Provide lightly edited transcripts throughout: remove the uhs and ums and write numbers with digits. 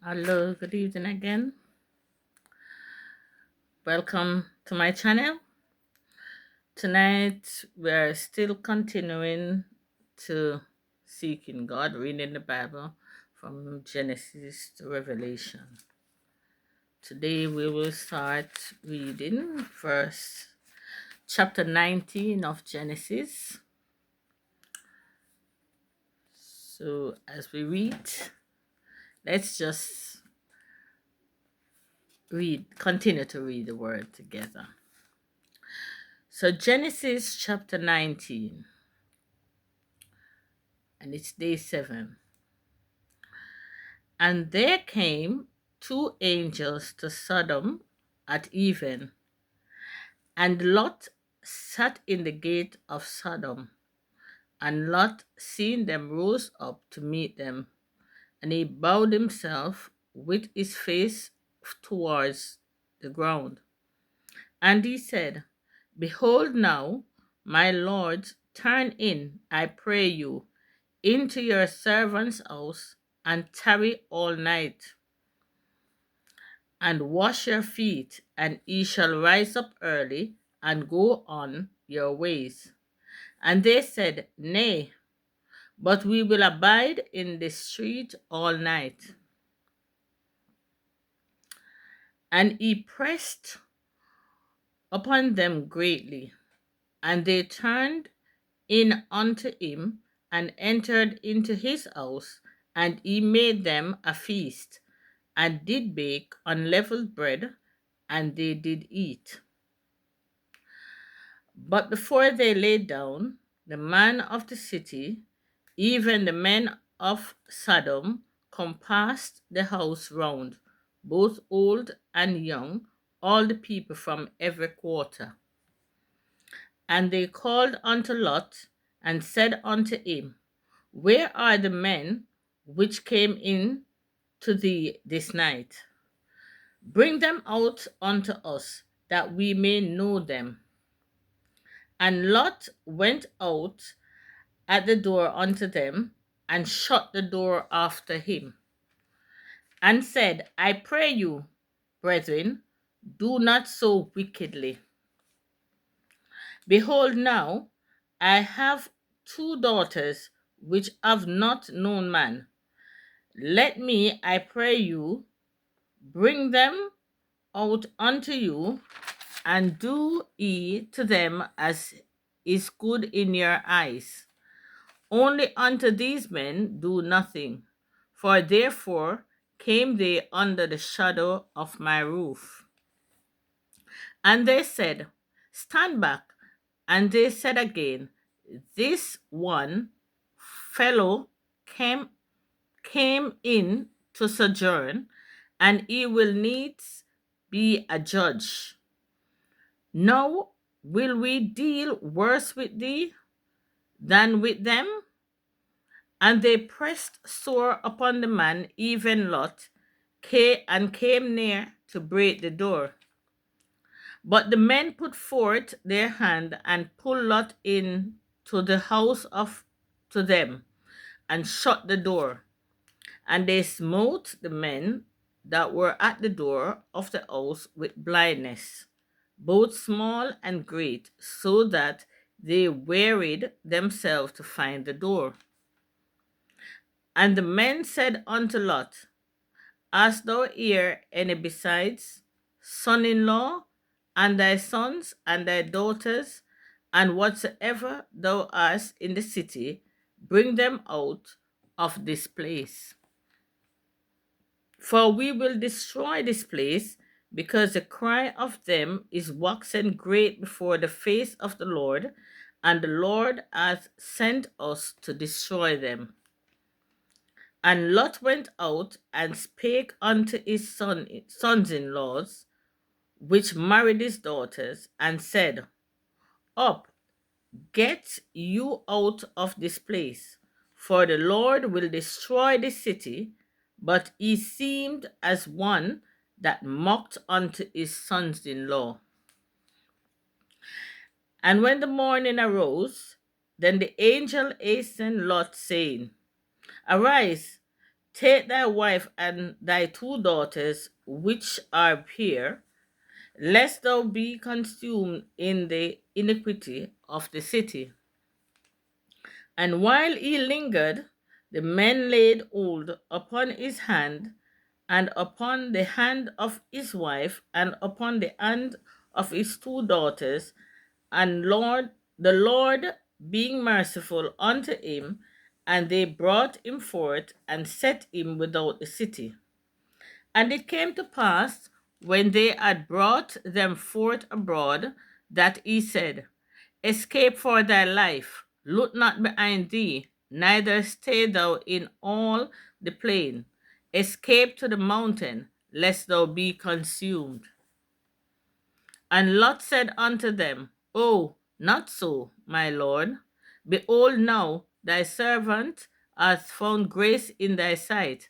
Hello, good evening again. Welcome to my channel. Tonight we're still continuing to seek in God, reading the Bible from Genesis to Revelation. Today we will start reading verse chapter 19 of Genesis. So as we read, let's just continue to read the word together. So Genesis chapter 19, and it's day 7. And there came two angels to Sodom at even, and Lot sat in the gate of Sodom. And Lot, seeing them, rose up to meet them, and he bowed himself with his face towards the ground. And he said, Behold now, my lords, turn in, I pray you, into your servant's house, and tarry all night, and wash your feet, and ye shall rise up early, and go on your ways. And they said, Nay, but we will abide in the street all night. And he pressed upon them greatly, and they turned in unto him, and entered into his house, and he made them a feast, and did bake unleavened bread, and they did eat. But before they lay down, the man of the city, even the men of Sodom, compassed the house round, both old and young, all the people from every quarter. And they called unto Lot, and said unto him, Where are the men which came in to thee this night? Bring them out unto us, that we may know them. And Lot went out at the door unto them, and shut the door after him, and said, I pray you, brethren, do not so wickedly. Behold, now I have two daughters which have not known man. Let me, I pray you, bring them out unto you, and do ye to them as is good in your eyes. Only unto these men do nothing, for therefore came they under the shadow of my roof. And they said, Stand back. And they said again, This one fellow came in to sojourn, and he will needs be a judge. Now will we deal worse with thee than with them? And they pressed sore upon the man, even Lot, and came near to break the door. But the men put forth their hand and pulled Lot in to the house to them, and shut the door. And they smote the men that were at the door of the house with blindness, both small and great, so that they wearied themselves to find the door. And the men said unto Lot, Hast thou here any besides son in law, and thy sons and thy daughters, and whatsoever thou hast in the city, bring them out of this place? For we will destroy this place, because the cry of them is waxen great before the face of the Lord, and the Lord hath sent us to destroy them. And Lot went out and spake unto his sons in laws, which married his daughters, and said, Up, get you out of this place, for the Lord will destroy the city. But he seemed as one that mocked unto his sons in law. And when the morning arose, then the angel hastened Lot, saying, Arise, Take thy wife and thy two daughters, which are here, lest thou be consumed in the iniquity of the city. And while he lingered, the men laid hold upon his hand, and upon the hand of his wife, and upon the hand of his two daughters, and the Lord being merciful unto him, and they brought him forth and set him without the city. And it came to pass, when they had brought them forth abroad, that he said, Escape for thy life, look not behind thee, neither stay thou in all the plain. Escape to the mountain, lest thou be consumed. And Lot said unto them, Oh, not so, my lord. Behold, now thy servant hath found grace in thy sight,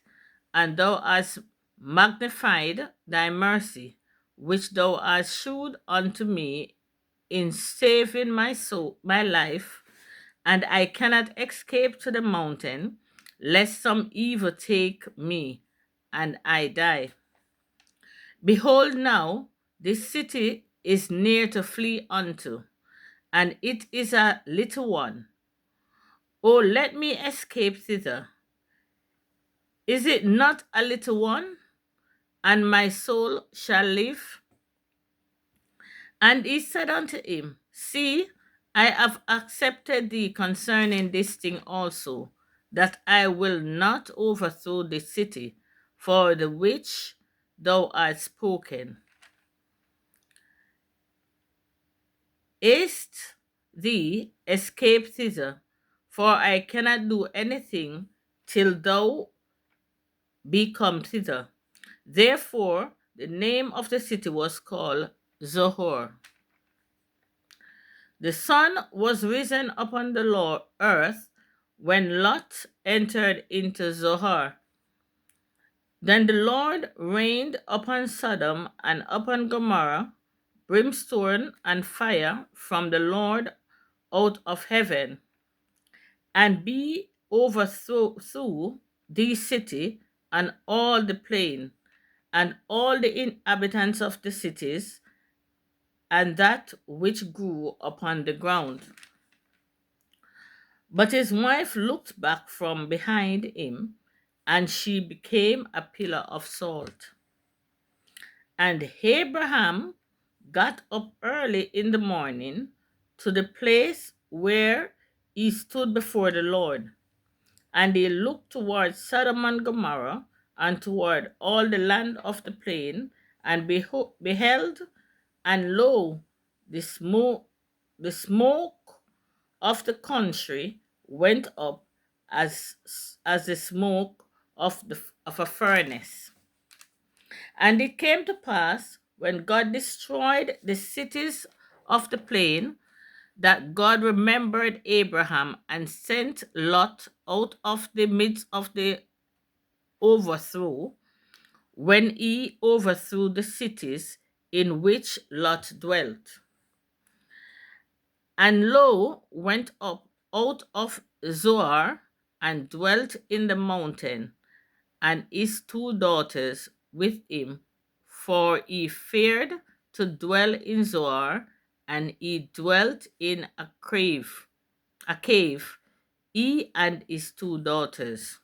and thou hast magnified thy mercy, which thou hast shewed unto me in saving my life, and I cannot escape to the mountain, lest some evil take me, and I die. Behold, now this city is near to flee unto, and it is a little one. Oh, let me escape thither. Is it not a little one? And my soul shall live? And he said unto him, See, I have accepted thee concerning this thing also, that I will not overthrow the city for the which thou hast spoken. Haste thee, escape thither, for I cannot do anything till thou be come thither. Therefore, the name of the city was called Zohor. The sun was risen upon the earth when Lot entered into Zohar. Then the Lord rained upon Sodom and upon Gomorrah brimstone and fire from the Lord out of heaven, and be overthrew the city and all the plain, and all the inhabitants of the cities, and that which grew upon the ground. But his wife looked back from behind him, and she became a pillar of salt. And Abraham got up early in the morning to the place where he stood before the Lord. And he looked toward Sodom and Gomorrah, and toward all the land of the plain, and beheld, and lo, the smoke of the country went up as the smoke of a furnace. And it came to pass, when God destroyed the cities of the plain, that God remembered Abraham and sent Lot out of the midst of the overthrow, when he overthrew the cities in which Lot dwelt. And lo, went up out of Zoar, and dwelt in the mountain, and his two daughters with him, for he feared to dwell in Zoar, and he dwelt in a cave, he and his two daughters.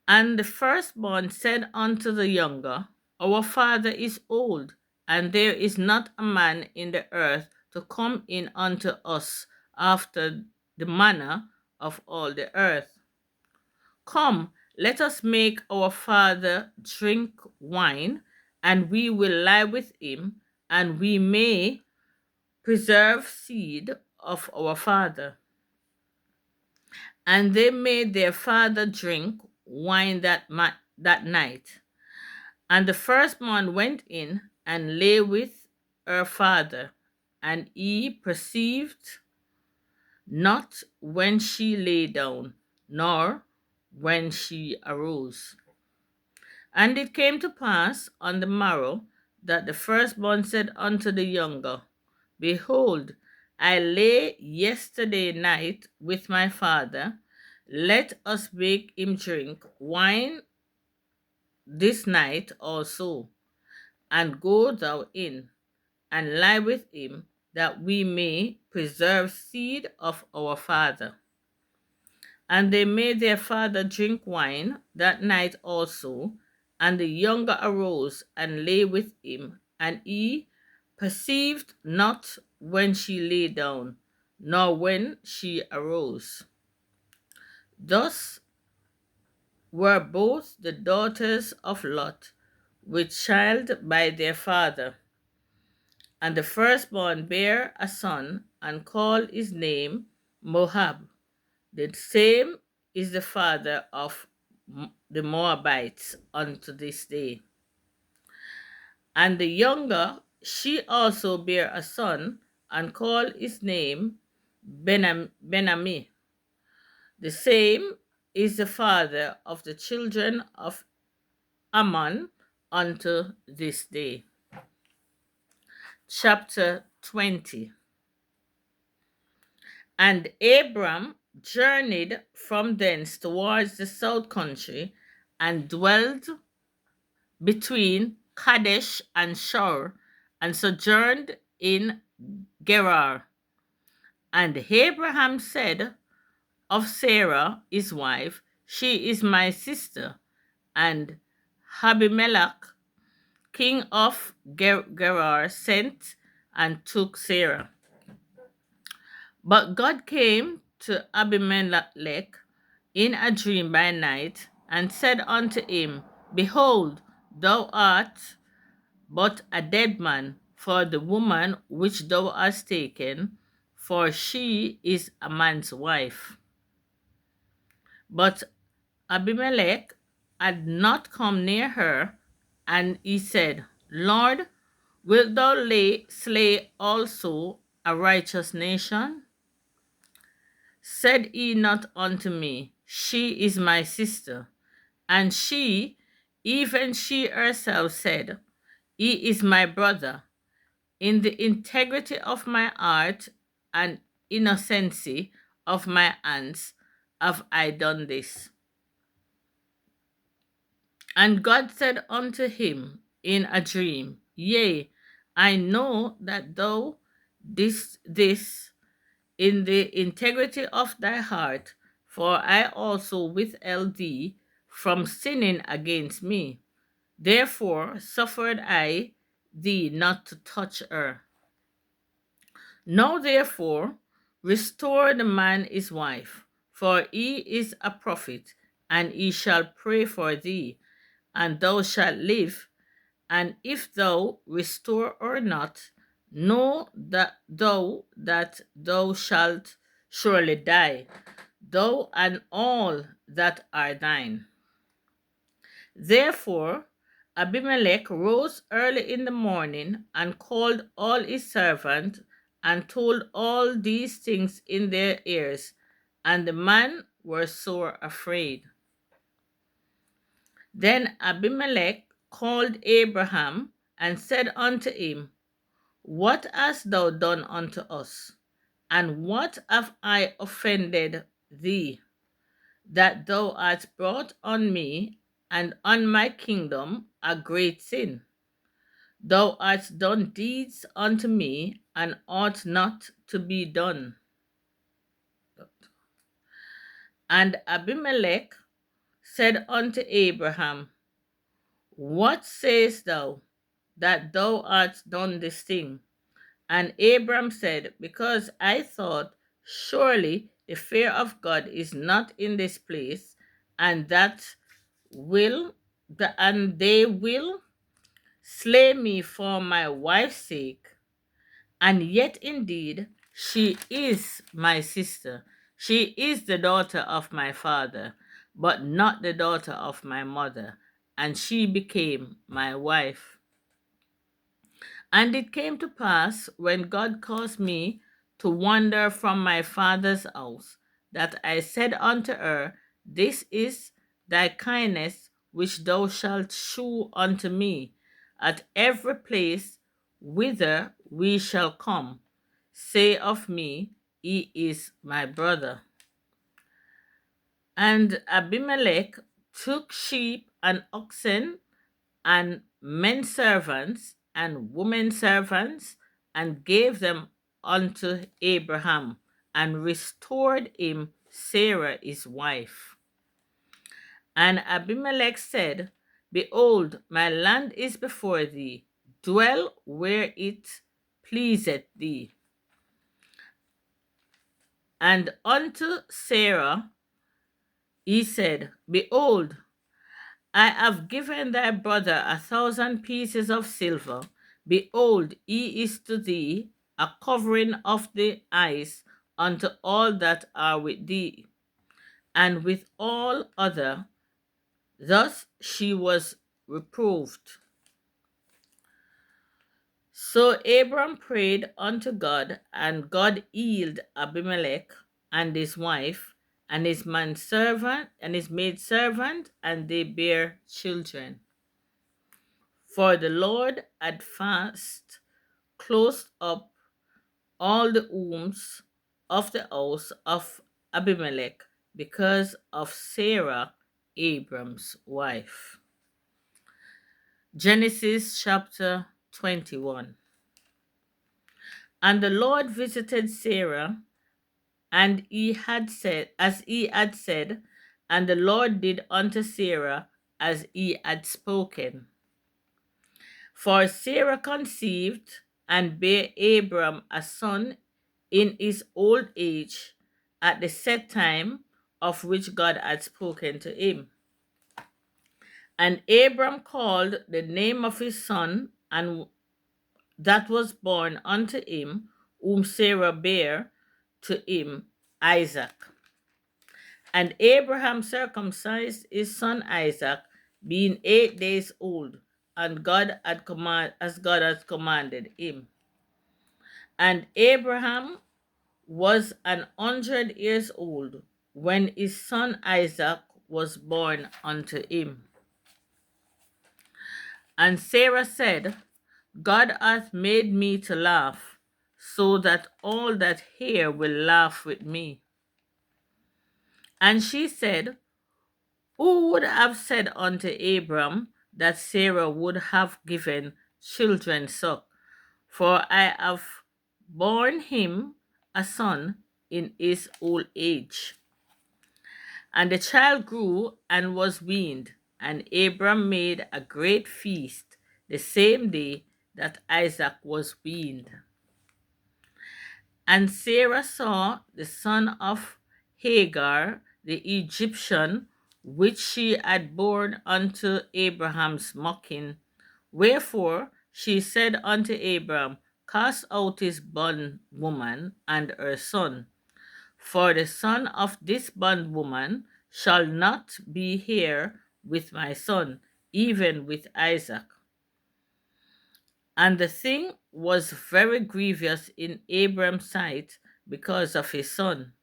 And the firstborn said unto the younger, Our father is old, and there is not a man in the earth to come in unto us after the manner of all the earth. Come, let us make our father drink wine, and we will lie with him, and we may preserve seed of our father. And they made their father drink wine that night. And the firstborn went in and lay with her father, and he perceived not when she lay down, nor when she arose. And it came to pass on the morrow that the firstborn said unto the younger, Behold, I lay yesterday night with my father, Let us make him drink wine this night also, and go thou in, and lie with him, that we may preserve seed of our father. And they made their father drink wine that night also, and the younger arose and lay with him, and he perceived not when she lay down, nor when she arose. Thus were both the daughters of Lot with child by their father. And the firstborn bare a son, and called his name Moab. The same is the father of the Moabites unto this day. And the younger, she also bare a son, and called his name Benami. The same is the father of the children of Ammon unto this day. Chapter 20. And Abram journeyed from thence towards the south country, and dwelt between Kadesh and Shur, and sojourned in Gerar. And Abraham said of Sarah his wife, She is my sister. And Abimelech, king of Gerar, sent and took Sarah. But God came to Abimelech in a dream by night, and said unto him, Behold, thou art but a dead man for the woman which thou hast taken, for she is a man's wife. But Abimelech had not come near her, and he said, Lord, wilt thou slay also a righteous nation? Said he not unto me, She is my sister? And she, even she herself, said, He is my brother. In the integrity of my heart and innocency of my hands have I done this. And God said unto him in a dream, Yea, I know that thou this in the integrity of thy heart, for I also withheld thee from sinning against me. Therefore suffered I thee not to touch her. Now therefore restore the man his wife, for he is a prophet, and he shall pray for thee, and thou shalt live. And if thou restore her not, know that thou shalt surely die, thou and all that are thine. Therefore Abimelech rose early in the morning, and called all his servants, and told all these things in their ears, and the men were sore afraid. Then Abimelech called Abraham, and said unto him, What hast thou done unto us? And what have I offended thee, that thou hast brought on me and on my kingdom a great sin? Thou hast done deeds unto me, and ought not to be done. And Abimelech said unto Abraham, What sayest thou, that thou hast done this thing? And Abram said, Because I thought, surely the fear of God is not in this place, and and they will slay me for my wife's sake. And yet indeed she is my sister. She is the daughter of my father, but not the daughter of my mother, and she became my wife. And it came to pass, when God caused me to wander from my father's house, that I said unto her, This is thy kindness which thou shalt shew unto me at every place whither we shall come. Say of me, He is my brother. And Abimelech took sheep and oxen and men servants and women servants and gave them unto Abraham and restored him Sarah his wife. And Abimelech said, Behold, my land is before thee, dwell where it pleaseth thee. And unto Sarah he said, Behold, I have given thy brother 1,000 pieces of silver. Behold, he is to thee a covering of the eyes unto all that are with thee, and with all other. Thus she was reproved. So Abram prayed unto God, and God healed Abimelech and his wife, and his manservant, and his maidservant, and they bare children. For the Lord had fast closed up all the wombs of the house of Abimelech because of Sarah, Abram's wife. Genesis chapter 21. And the Lord visited Sarah, and he had said, as he had said, and the Lord did unto Sarah as he had spoken. For Sarah conceived and bare Abram a son in his old age at the set time of which God had spoken to him. And Abram called the name of his son, and that was born unto him, whom Sarah bare to him, Isaac. And Abraham circumcised his son Isaac, being 8 days old, and as God had commanded him. And Abraham was 100 years old when his son Isaac was born unto him. And Sarah said, God hath made me to laugh, so that all that hear will laugh with me. And she said, Who would have said unto Abram that Sarah would have given children suck? For I have borne him a son in his old age. And the child grew and was weaned, and Abram made a great feast the same day that Isaac was weaned. And Sarah saw the son of Hagar, the Egyptian, which she had borne unto Abraham's mocking. Wherefore she said unto Abram, Cast out his bondwoman and her son, for the son of this bondwoman shall not be here with my son, even with Isaac. And the thing was very grievous in Abram's sight because of his son.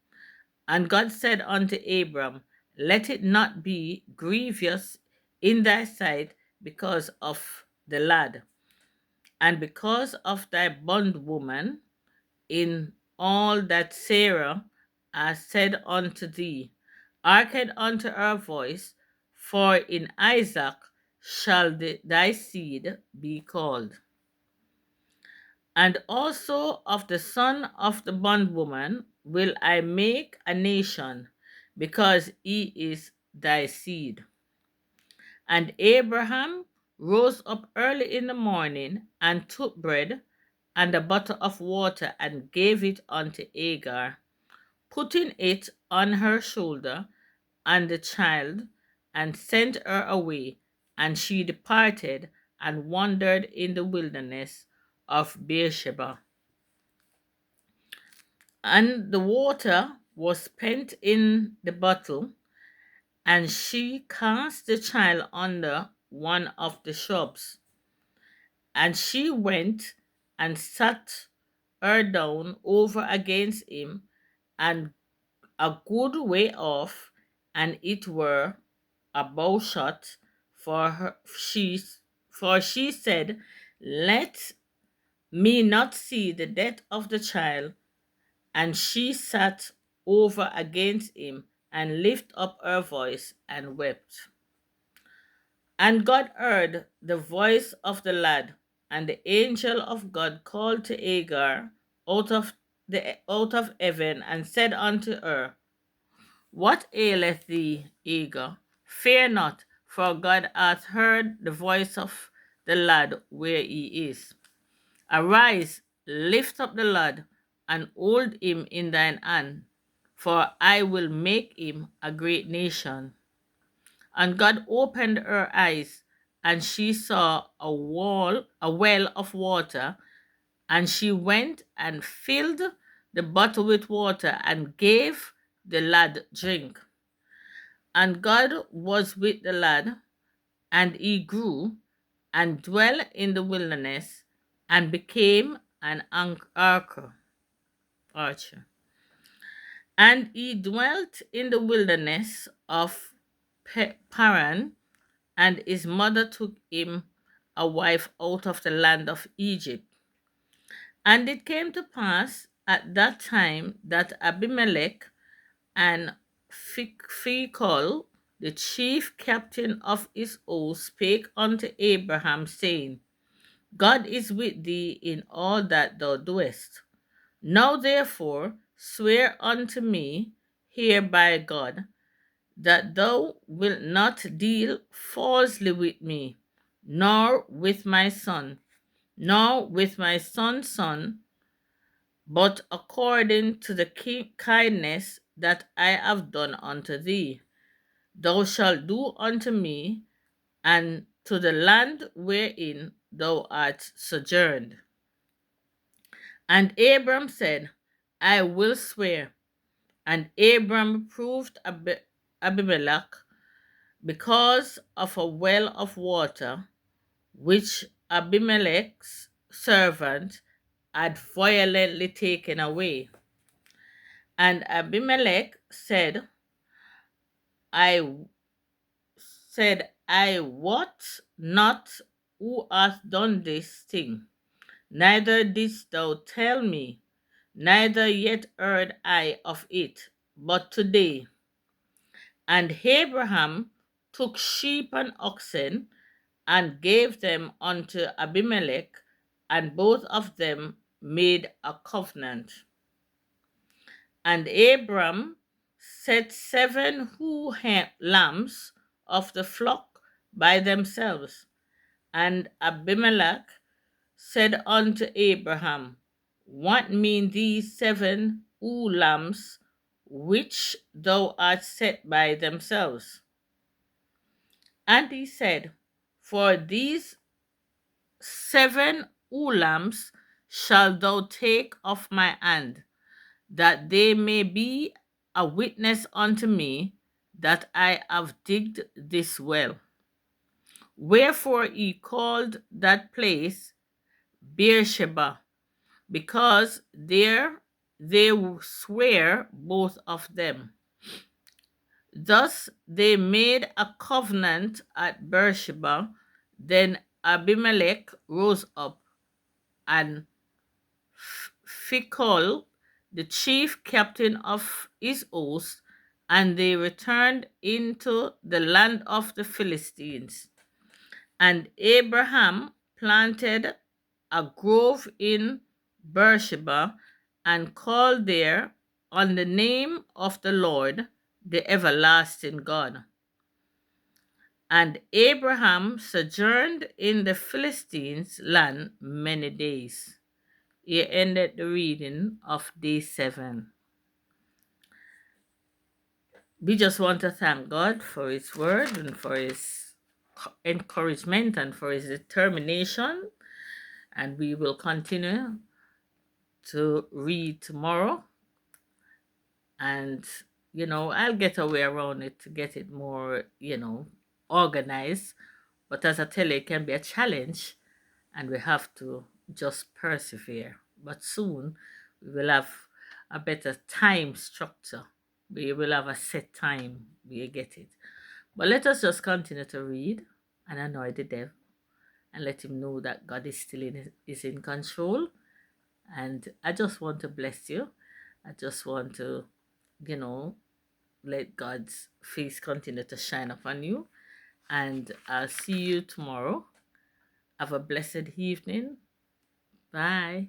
And God said unto Abram, Let it not be grievous in thy sight because of the lad, and because of thy bondwoman, in all that Sarah has said unto thee. Hearken unto her voice, for in Isaac shall thy seed be called. And also of the son of the bondwoman will I make a nation, because he is thy seed. And Abraham rose up early in the morning, and took bread and a bottle of water, and gave it unto Hagar, putting it on her shoulder and the child, and sent her away. And she departed and wandered in the wilderness of Beersheba. And the water was spent in the bottle, and she cast the child under one of the shrubs. And she went and sat her down over against him, and a good way off, and it were a bowshot for she said, Let me not see the death of the child. And she sat over against him and lift up her voice and wept. And God heard the voice of the lad, and the angel of God called to Agar out of heaven and said unto her, What aileth thee, Agar? Fear not, for God hath heard the voice of the lad where he is. Arise, lift up the lad, and hold him in thine hand, for I will make him a great nation. And God opened her eyes, and she saw a well of water, and she went and filled the bottle with water and gave the lad drink. And God was with the lad, and he grew and dwelt in the wilderness and became an archer. And he dwelt in the wilderness of Paran, and his mother took him a wife out of the land of Egypt. And it came to pass at that time that Abimelech and Phicol, the chief captain of his host, spake unto Abraham, saying, God is with thee in all that thou doest. Now therefore swear unto me here by God, that thou wilt not deal falsely with me, nor with my son, nor with my son's son, but according to the kindness that I have done unto thee, thou shalt do unto me, and to the land wherein thou art sojourned. And Abram said, I will swear. And Abram proved Abimelech because of a well of water which Abimelech's servant had violently taken away. And Abimelech I I wot not who hath done this thing, neither didst thou tell me, neither yet heard I of it, but today. And Abraham took sheep and oxen and gave them unto Abimelech, and both of them made a covenant. And Abram set 7 lambs of the flock by themselves. And Abimelech said unto Abraham, What mean these 7 lambs which thou art set by themselves? And he said, For these 7 lambs shalt thou take of my hand, that they may be a witness unto me that I have digged this well. Wherefore he called that place Beersheba, because there they swear both of them. Thus they made a covenant at Beersheba. Then Abimelech rose up, and Phicol, the chief captain of his host, and they returned into the land of the Philistines. And Abraham planted a grove in Beersheba and called there on the name of the Lord, the everlasting God. And Abraham sojourned in the Philistines' land many days. Here ended the reading of day 7. We just want to thank God for His word and for His encouragement and for His determination. And we will continue to read tomorrow. And, I'll get a way around it to get it more, organized. But as I tell you, it can be a challenge, and we have to just persevere. But soon we will have a better time structure. We will have a set time. We get it. But let us just continue to read and annoy the devil and let him know that God is still is in control. And I just want to bless you. I just want to, you know, let God's face continue to shine upon you. And I'll see you tomorrow. Have a blessed evening. Bye.